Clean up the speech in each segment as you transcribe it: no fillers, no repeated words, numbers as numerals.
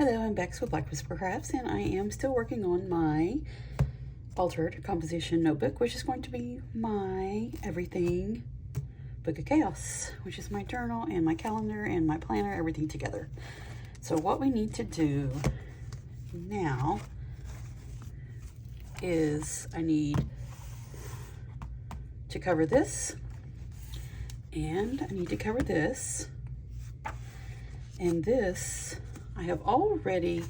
Hello, I'm Bex with Black Whisper Crafts, and I am still working on my altered composition notebook, which is going to be my everything book of chaos, which is my journal and my calendar and my planner, everything together. So what we need to do now is I need to cover this, and I need to cover this, and this I have already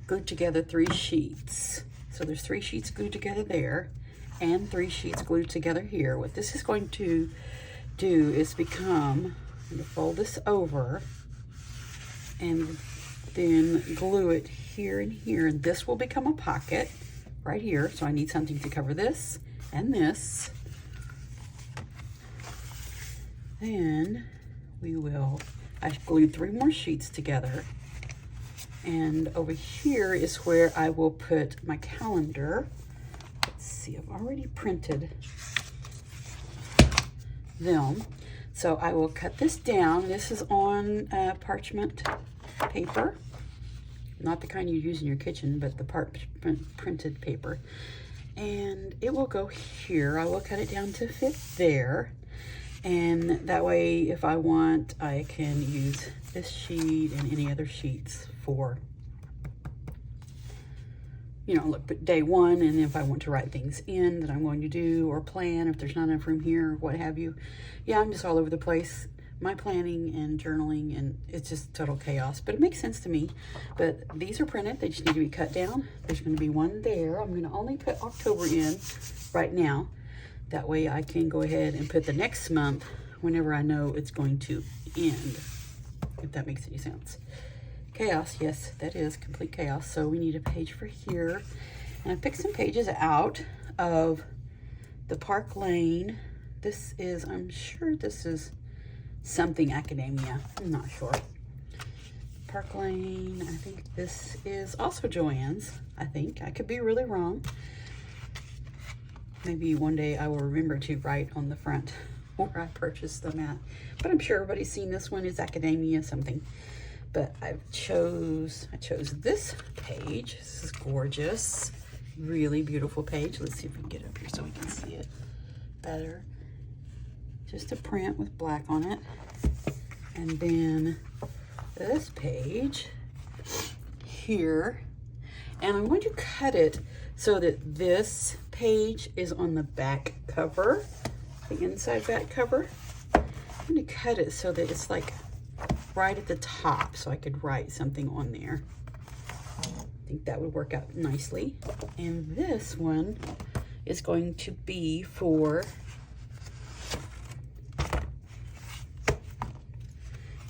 glued together 3 sheets. So there's 3 sheets glued together there and 3 sheets glued together here. What this is going to do is I'm going to fold this over and then glue it here and here. And this will become a pocket right here. So I need something to cover this and this. Then I've glued 3 more sheets together. And over here is where I will put my calendar. Let's see, I've already printed them. So I will cut this down. This is on parchment paper. Not the kind you use in your kitchen, but the printed paper. And it will go here. I will cut it down to fit there. And that way, if I want, I can use this sheet and any other sheets for, look, day 1, and if I want to write things in that I'm going to do or plan, if there's not enough room here or what have you. Yeah, I'm just all over the place. My planning and journaling, and it's just total chaos, but it makes sense to me. But these are printed. They just need to be cut down. There's going to be one there. I'm going to only put October in right now. That way I can go ahead and put the next month whenever I know it's going to end, if that makes any sense. Chaos, yes, that is complete chaos. So we need a page for here. And I picked some pages out of the Park Lane. This is, I'm sure this is something academia. I'm not sure. Park Lane, I think this is also Joann's, I think. I could be really wrong. Maybe one day I will remember to write on the front where I purchased them at. But I'm sure everybody's seen this one. Is academia something. But I chose this page. This is gorgeous. Really beautiful page. Let's see if we can get up here so we can see it better. Just a print with black on it. And then this page here. And I'm going to cut it so that this page is on the back cover, the inside back cover. I'm going to cut it so that it's like right at the top so I could write something on there. I think that would work out nicely. And this one is going to be for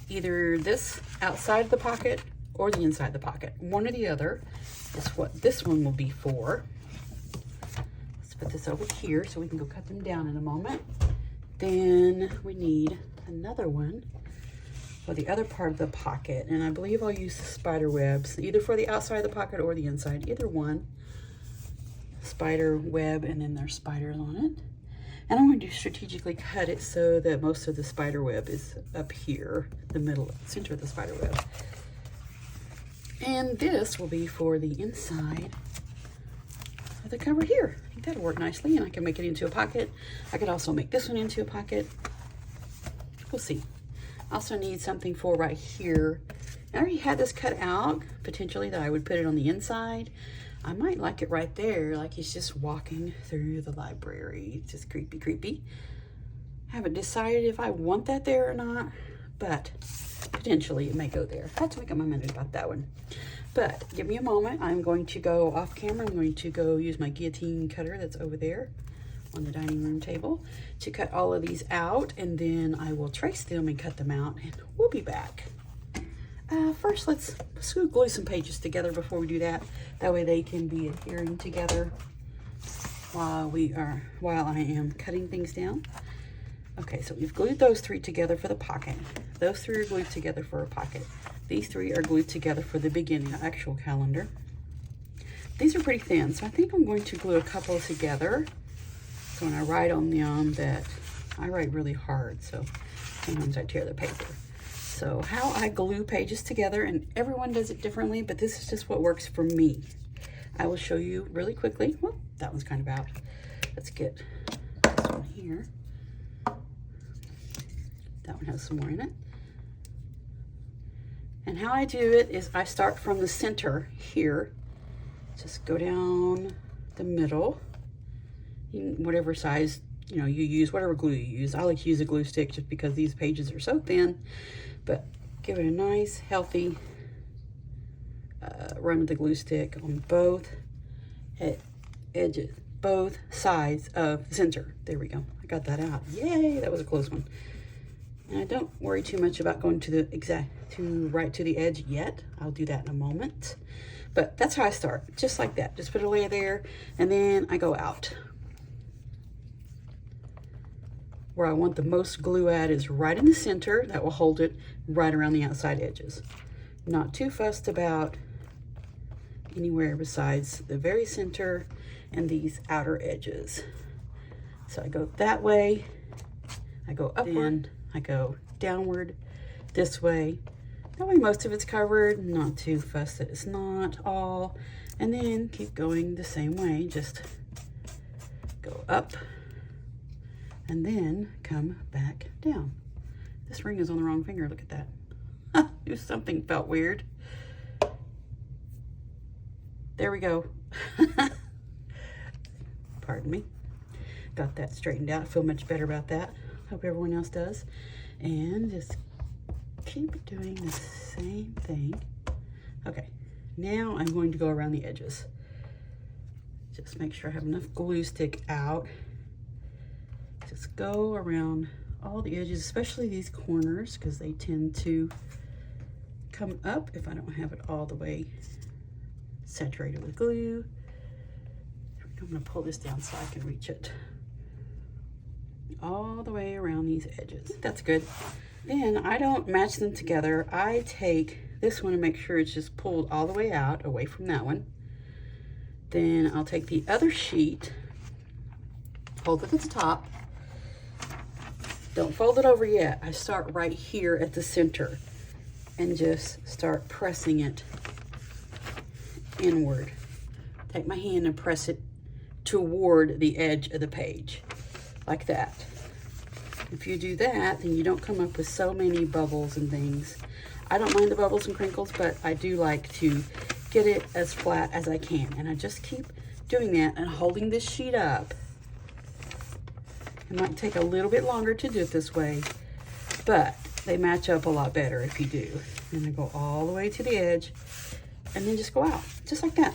either this outside the pocket or the inside the pocket. One or the other is what this one will be for. Let's put this over here so we can go cut them down in a moment. Then we need another one for the other part of the pocket. And I believe I'll use the spider webs, either for the outside of the pocket or the inside, either one. Spider web, and then there's spiders on it. And I'm going to strategically cut it so that most of the spider web is up here, the middle, center of the spider web. And this will be for the inside of the cover here. I think that'll work nicely, and I can make it into a pocket. I could also make this one into a pocket. We'll see. I also need something for right here. I already had this cut out, potentially, that I would put it on the inside. I might like it right there, like he's just walking through the library. It's just creepy, creepy. I haven't decided if I want that there or not, but potentially it may go there. I have to make up my mind about that one. But give me a moment. I'm going to go off camera. I'm going to go use my guillotine cutter that's over there on the dining room table to cut all of these out, and then I will trace them and cut them out, and we'll be back. First, let's glue some pages together before we do that. That way they can be adhering together while I am cutting things down. Okay, so we've glued those 3 together for the pocket. Those 3 are glued together for a pocket. These 3 are glued together for the beginning, actual calendar. These are pretty thin, so I think I'm going to glue a couple together. So when I write on them, that I write really hard, so sometimes I tear the paper. So how I glue pages together, and everyone does it differently, but this is just what works for me. I will show you really quickly. Well, that one's kind of out. Let's get this one here. That one has some more in it. And how I do it is I start from the center here. Just go down the middle, whatever size you use, whatever glue you use. I like to use a glue stick just because these pages are so thin, but give it a nice healthy run with the glue stick on both edges, both sides of the center. There we go. I got that out. Yay, that was a close one. And I don't worry too much about going right to the edge yet. I'll do that in a moment. But that's how I start, just like that. Just put a layer there, and then I go out. Where I want the most glue at is right in the center. That will hold it right around the outside edges. Not too fussed about anywhere besides the very center and these outer edges. So I go that way, I go upward, I go downward this way. That way most of it's covered, not too fussed that it's not all. And then keep going the same way, just go up and then come back down. This ring is on the wrong finger, look at that. Something felt weird. There we go. Pardon me. Got that straightened out. I feel much better about that. Hope everyone else does. And just keep doing the same thing. Okay, now I'm going to go around the edges. Just make sure I have enough glue stick out. Just go around all the edges, especially these corners, because they tend to come up if I don't have it all the way saturated with glue. I'm going to pull this down so I can reach it. All the way around these edges. That's good. Then I don't match them together. I take this one and make sure it's just pulled all the way out, away from that one. Then I'll take the other sheet, hold it at the top. Don't fold it over yet. I start right here at the center and just start pressing it inward. Take my hand and press it toward the edge of the page, like that. If you do that, then you don't come up with so many bubbles and things. I don't mind the bubbles and crinkles, but I do like to get it as flat as I can. And I just keep doing that and holding this sheet up. It might take a little bit longer to do it this way, but they match up a lot better if you do. And I go all the way to the edge and then just go out, just like that.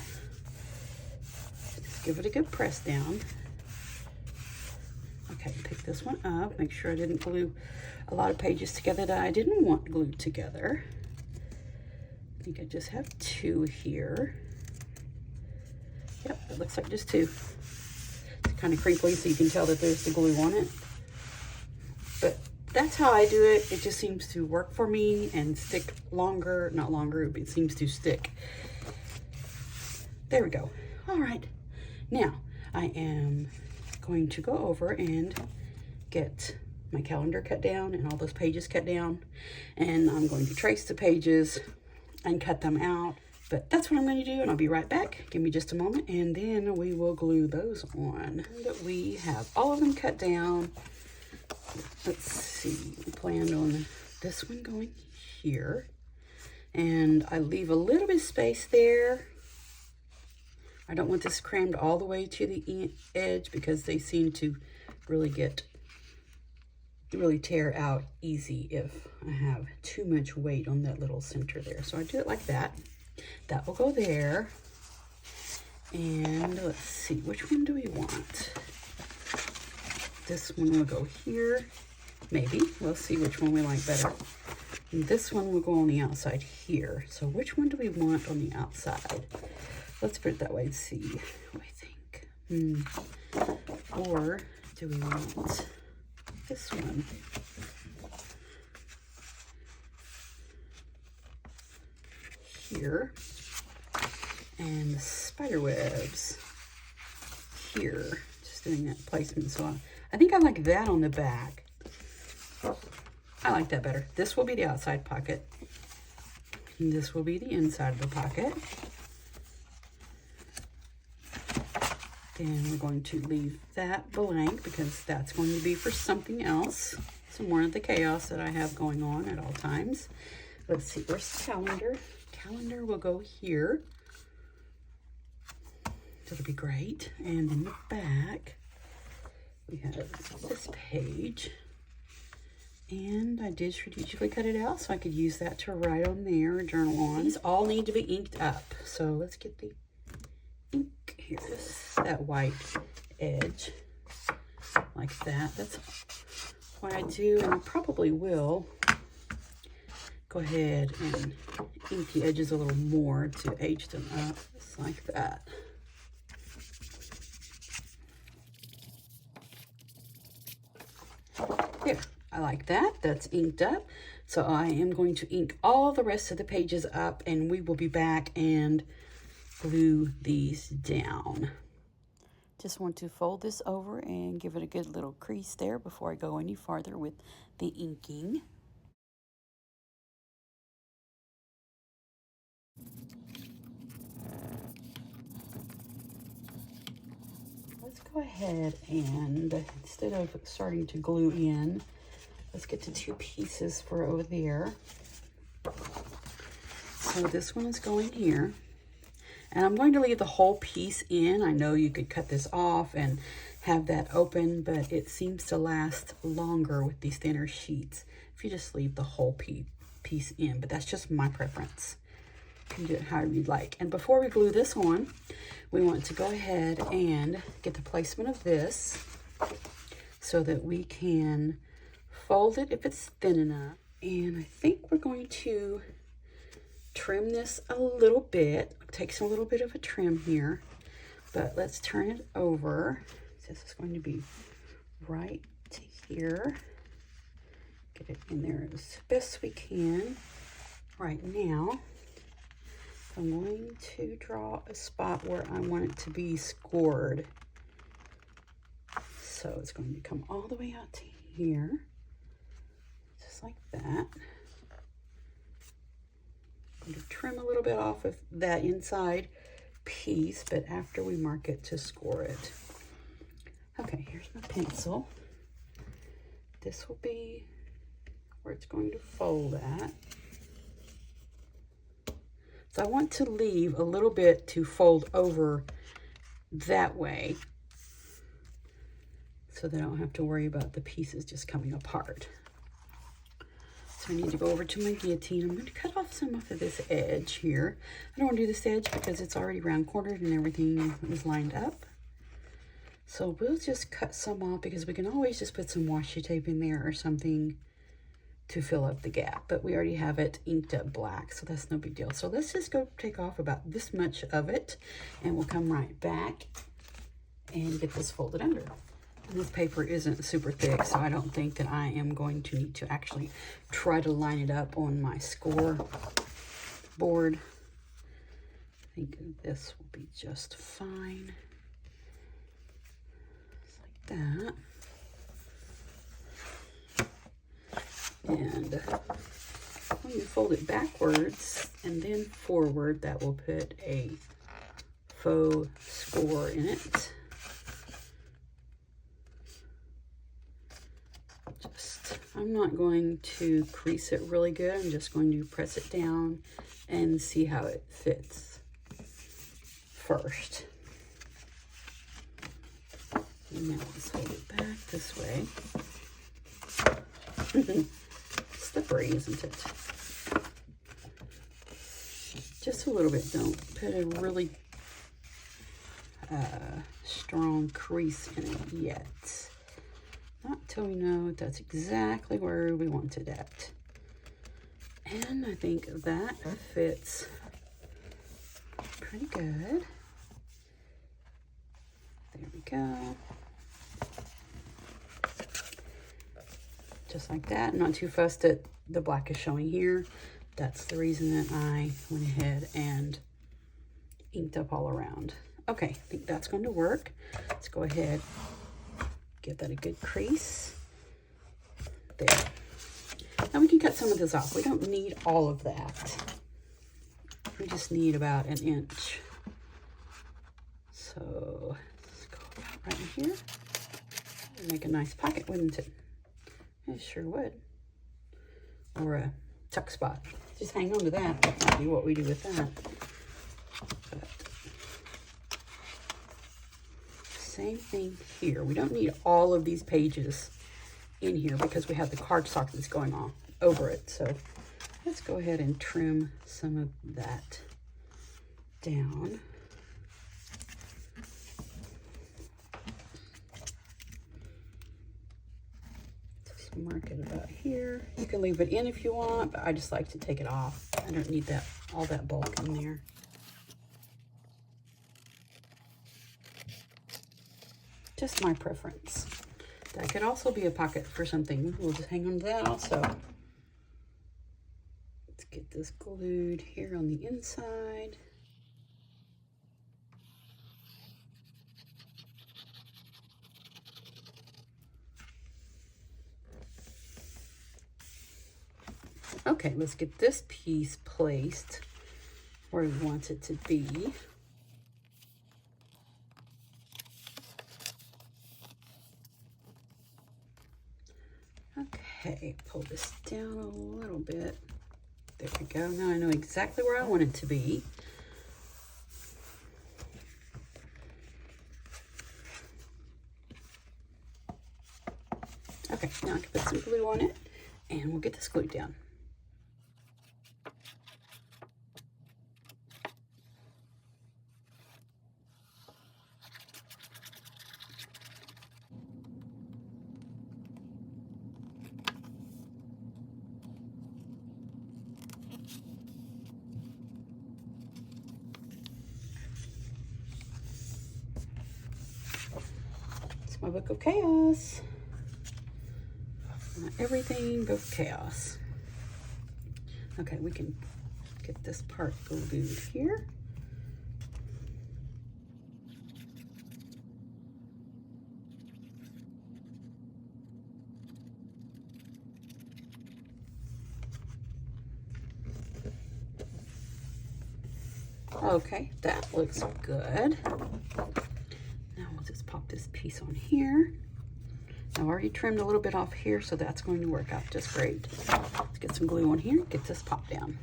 Just give it a good press down. Okay, pick this one up. Make sure I didn't glue a lot of pages together that I didn't want glued together. I think I just have 2 here. Yep, it looks like just 2. It's kind of crinkly, so you can tell that there's the glue on it. But that's how I do it. It just seems to work for me and stick longer. Not longer, but it seems to stick. There we go. All right. Now, I am going to go over and get my calendar cut down and all those pages cut down, and I'm going to trace the pages and cut them out. But that's what I'm going to do, and I'll be right back. Give me just a moment, and then we will glue those on. And we have all of them cut down. Let's see, we planned on this one going here, and I leave a little bit of space there. I don't want this crammed all the way to the edge because they seem to really tear out easy if I have too much weight on that little center there. So I do it like that. That will go there. And let's see, which one do we want? This one will go here, maybe. We'll see which one we like better. And this one will go on the outside here. So which one do we want on the outside? Let's put it that way and see what I think. Or do we want this one? Here. And the spider webs here. Just doing that placement. So I think I like that on the back. I like that better. This will be the outside pocket. And this will be the inside of the pocket. Then we're going to leave that blank because that's going to be for something else. Some more of the chaos that I have going on at all times. Let's see, where's the calendar? Calendar will go here. That'll be great. And in the back, we have this page. And I did strategically cut it out so I could use that to write on there or journal on. These all need to be inked up. So let's get the ink. Here's that white edge like that. That's what I do, and I probably will go ahead and ink the edges a little more to age them up, just like that. There, I like that. That's inked up. So I am going to ink all the rest of the pages up, and we will be back and glue these down. Just want to fold this over and give it a good little crease there before I go any farther with the inking. Let's go ahead and, instead of starting to glue in, let's get to 2 pieces for over there. So this one is going here. And I'm going to leave the whole piece in. I know you could cut this off and have that open, but it seems to last longer with these thinner sheets if you just leave the whole piece in. But that's just my preference. You can do it however you'd like. And before we glue this on, we want to go ahead and get the placement of this so that we can fold it if it's thin enough. And I think we're going to trim this a little bit. It takes a little bit of a trim here, but let's turn it over. This is going to be right to here. Get it in there as best we can. Right now, I'm going to draw a spot where I want it to be scored. So it's going to come all the way out to here, just like that. I'm going to trim a little bit off of that inside piece, but after we mark it to score it. Okay, here's my pencil. This will be where it's going to fold at. So I want to leave a little bit to fold over that way so that I don't have to worry about the pieces just coming apart. So I need to go over to my guillotine. I'm going to cut off some of this edge here. I don't want to do this edge because it's already round cornered and everything is lined up. So we'll just cut some off because we can always just put some washi tape in there or something to fill up the gap. But we already have it inked up black, so that's no big deal. So let's just go take off about this much of it, and we'll come right back and get this folded under. And this paper isn't super thick, so I don't think that I am going to need to actually try to line it up on my score board. I think this will be just fine. Just like that. And when you fold it backwards and then forward, that will put a faux score in it. I'm not going to crease it really good. I'm just going to press it down and see how it fits first. And now let's fold it back this way. Slippery, isn't it? Just a little bit. Don't put a really strong crease in it yet. Not till we know that's exactly where we want it at. And I think that fits pretty good. There we go. Just like that. Not too fussed that the black is showing here. That's the reason that I went ahead and inked up all around. Okay, I think that's going to work. Let's go ahead, give that a good crease. There. Now we can cut some of this off. We don't need all of that. We just need about 1 inch. So let's go about right in here. It'd make a nice pocket, wouldn't it? It sure would. Or a tuck spot. Just hang on to that. That might be what we do with that. But same thing here. We don't need all of these pages in here because we have the cardstock that's going on over it. So let's go ahead and trim some of that down. Just mark it about here. You can leave it in if you want, but I just like to take it off. I don't need that all that bulk in there. Just my preference. That could also be a pocket for something. We'll just hang on to that also. Let's get this glued here on the inside. Okay, let's get this piece placed where we want it to be. Okay, pull this down a little bit. There we go. Now I know exactly where I want it to be. Okay, now I can put some glue on it and we'll get this glued down. It's my book of chaos. Not everything but chaos. Okay, we can get this part glued here. Okay, that looks good. Now we'll just pop this piece on here. I've already trimmed a little bit off here, so that's going to work out just great. Let's get some glue on here, get this popped down.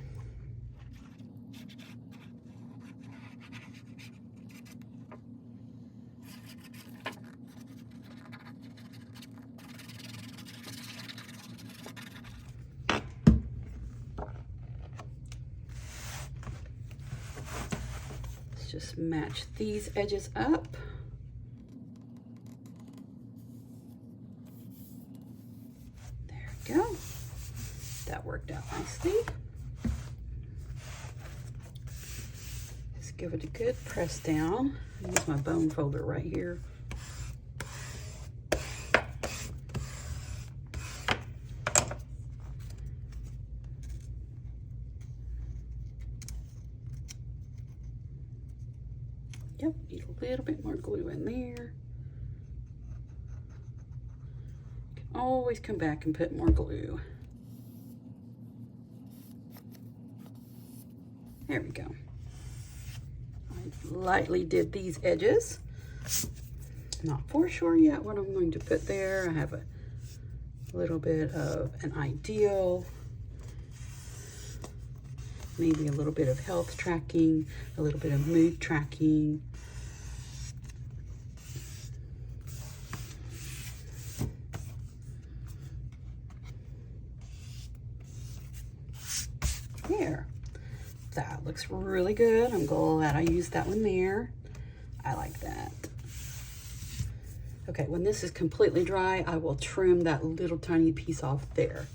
Let's just match these edges up. Go. That worked out nicely. Just give it a good press down. Use my bone folder right here. Yep, need a little bit more glue in there. Always come back and put more glue. There we go. I lightly did these edges. Not for sure yet what I'm going to put there. I have a little bit of an ideal, maybe a little bit of health tracking, a little bit of mood tracking. There, that looks really good. I'm glad I used that one there. I like that. Okay, when this is completely dry, I will trim that little tiny piece off there,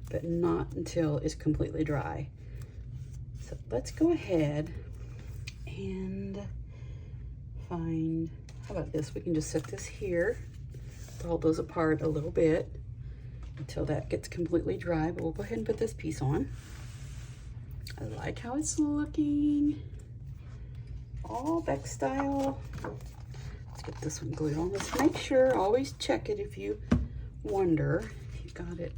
but not until it's completely dry. So let's go ahead and find, how about this? We can just set this here, pull those apart a little bit until that gets completely dry, but we'll go ahead and put this piece on. I like how it's looking. All Beck style. Let's get this one glued on. Let's make sure, always check it if you wonder if you got it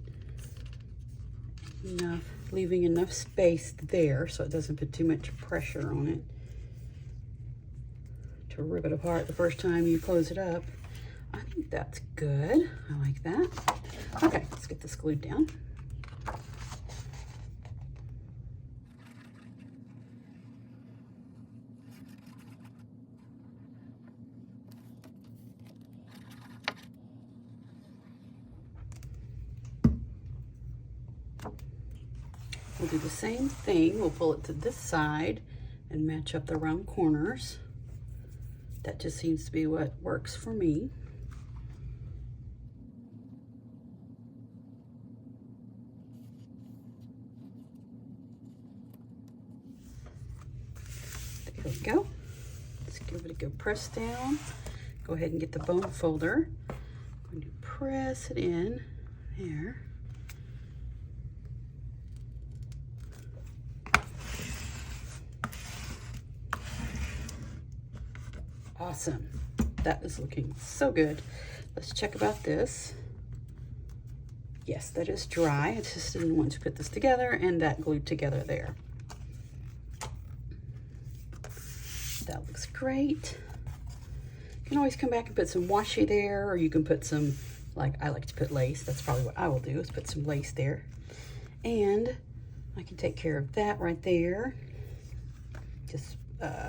enough, leaving enough space there so it doesn't put too much pressure on it to rip it apart the first time you close it up. I think that's good. I like that. Okay, let's get this glued down. We'll do the same thing. We'll pull it to this side and match up the round corners. That just seems to be what works for me. There we go. Let's give it a good press down. Go ahead and get the bone folder. I'm going to press it in there. Awesome. That is looking so good. Let's check about this. Yes, that is dry. I just didn't want to put this together and that glued together there. That looks great. You can always come back and put some washi there, or you can put some, like I like to put lace. That's probably what I will do, is put some lace there. And I can take care of that right there. Just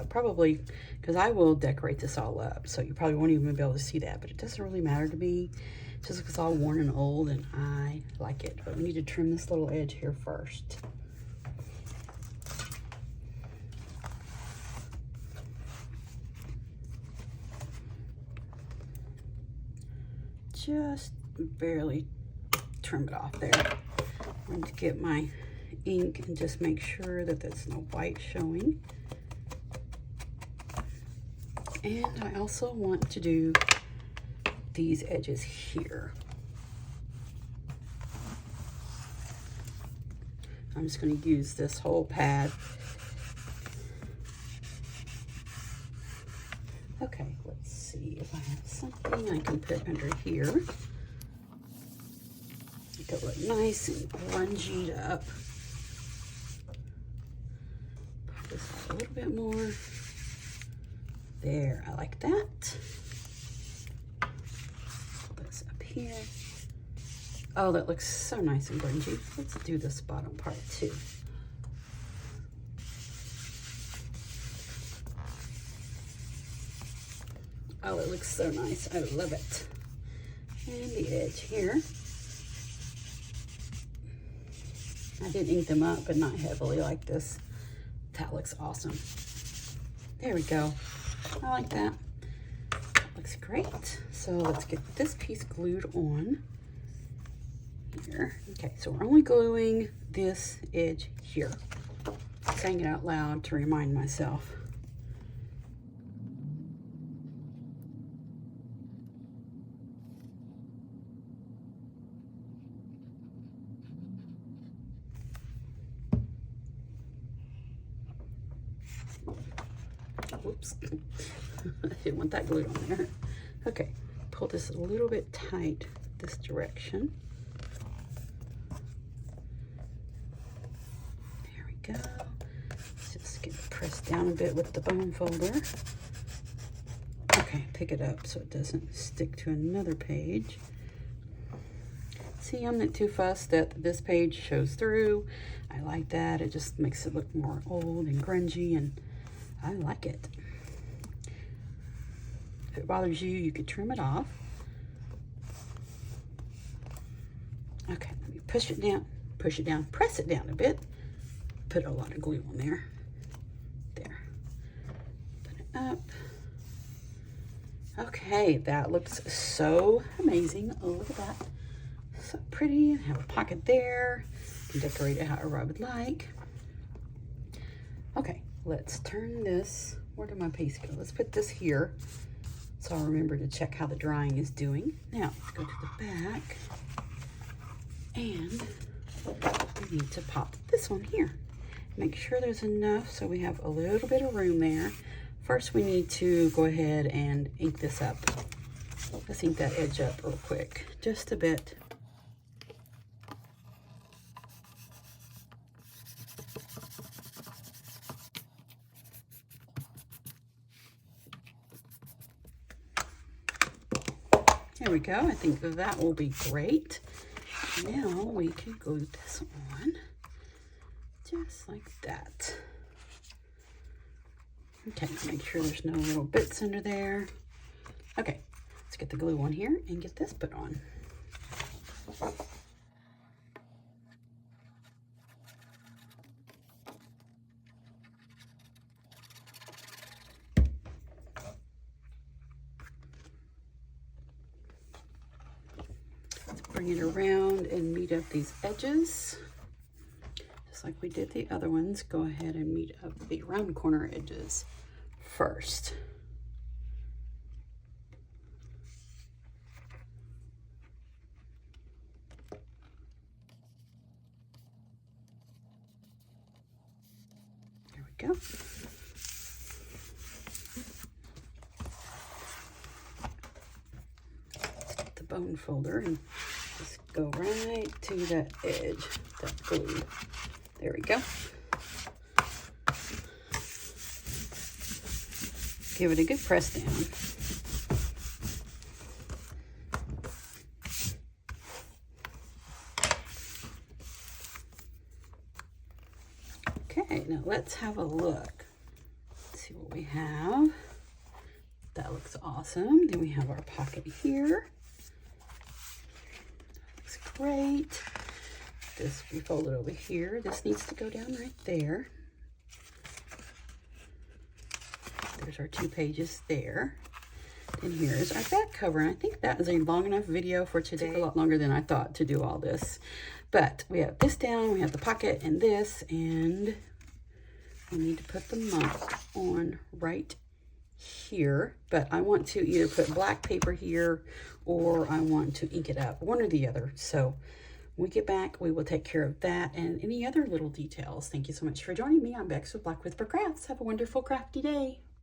probably, because I will decorate this all up, so you probably won't even be able to see that, but it doesn't really matter to me. It just looks all worn and old, and I like it. But we need to trim this little edge here first. Just barely trim it off there. I'm going to get my ink and just make sure that there's no white showing. And I also want to do these edges here. I'm just going to use this whole pad. Okay, let's see if I have something I can put under here. Make it look nice and grungied up. Put this out a little bit more. There, I like that. Pull this up here. Oh, that looks so nice and grungy. Let's do this bottom part too. Oh, it looks so nice. I love it. And the edge here. I did ink them up, but not heavily like this. That looks awesome. There we go. I like that. Looks great. So let's get this piece glued on here. Okay, so we're only gluing this edge here. Saying it out loud to remind myself. Whoops. I didn't want that glued on there. Okay, pull this a little bit tight this direction. There we go. Just get it pressed down a bit with the bone folder. Okay, pick it up so it doesn't stick to another page. See, I'm not too fussed that this page shows through. I like that. It just makes it look more old and grungy, and I like it. If it bothers you, you could trim it off. Okay, let me push it down, press it down a bit. Put a lot of glue on there. There. Put it up. Okay, that looks so amazing. Oh, look at that. So pretty. Have a pocket there. You can decorate it however I would like. Okay, let's turn this. Where did my piece go? Let's put this here, so I'll remember to check how the drying is doing. Now, let's go to the back, and we need to pop this one here. Make sure there's enough so we have a little bit of room there. First, we need to go ahead and ink this up. Let's ink that edge up real quick, just a bit. There we go. I think that will be great. Now we can glue this on just like that. Okay, make sure there's no little bits under there. Okay, let's get the glue on here and get this put on. Let's bring it around and meet up these edges. Just like we did the other ones, go ahead and meet up the round corner edges first. There we go. Let's get the bone folder and just go right to that edge, that glue. There we go. Give it a good press down. Okay, now let's have a look. Let's see what we have. That looks awesome. Then we have our pocket here. That looks great. This we fold it over here. This needs to go down right there. There's our 2 pages there. And here's our back cover. And I think that is a long enough video for today. It took a lot longer than I thought to do all this. But we have this down, we have the pocket and this, and we need to put the mop on right here. But I want to either put black paper here or I want to ink it up, one or the other. So when we get back, we will take care of that and any other little details. Thank you so much for joining me. I'm Bex with Black Whisper Crafts. Have a wonderful crafty day.